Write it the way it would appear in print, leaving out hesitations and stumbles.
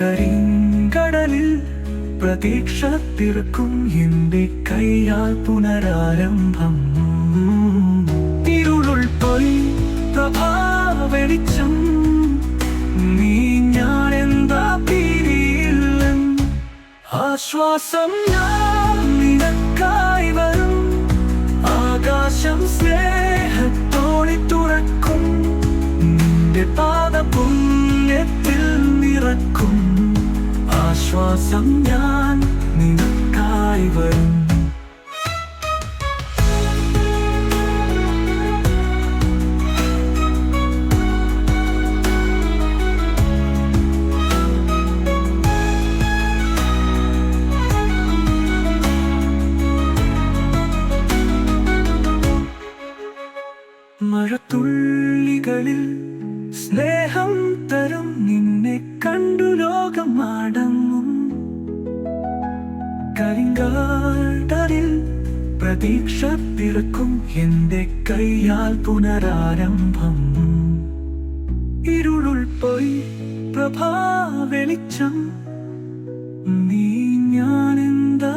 കരിങ്കടലിൽ പ്രതീക്ഷ തീർക്കും എന്റെ കൈയാൽ പുനരാരംഭം. ഇരുളുൾ പോയി പ്രഭാവെളിച്ചം, നീ ഞാൻ എന്താ പിരിയില്ലൻ. ആശ്വാസം ഞാൻ നിനക്കായി വരും, ആകാശം സ്നേഹത്തോടെ തുറക്കും, നിന്റെ പാദ പുണ്യത്തിൽ നിറക്കും. ആശ്വാസം ഞാൻ നിനക്കായി വരും. മഴത്തുള്ളികളിൽ സ്നേഹം തരും, നിന്നെ കണ്ടു ലോകം അടങ്ങും. കരിങ്കടലിൽ പ്രതീക്ഷ പിറക്കും എന്റെ കൈയാൽ പുനരാരംഭം. ഇരുളുൾ പോയി പ്രഭാവെളിച്ചം, നീ ഞാൻ എന്താ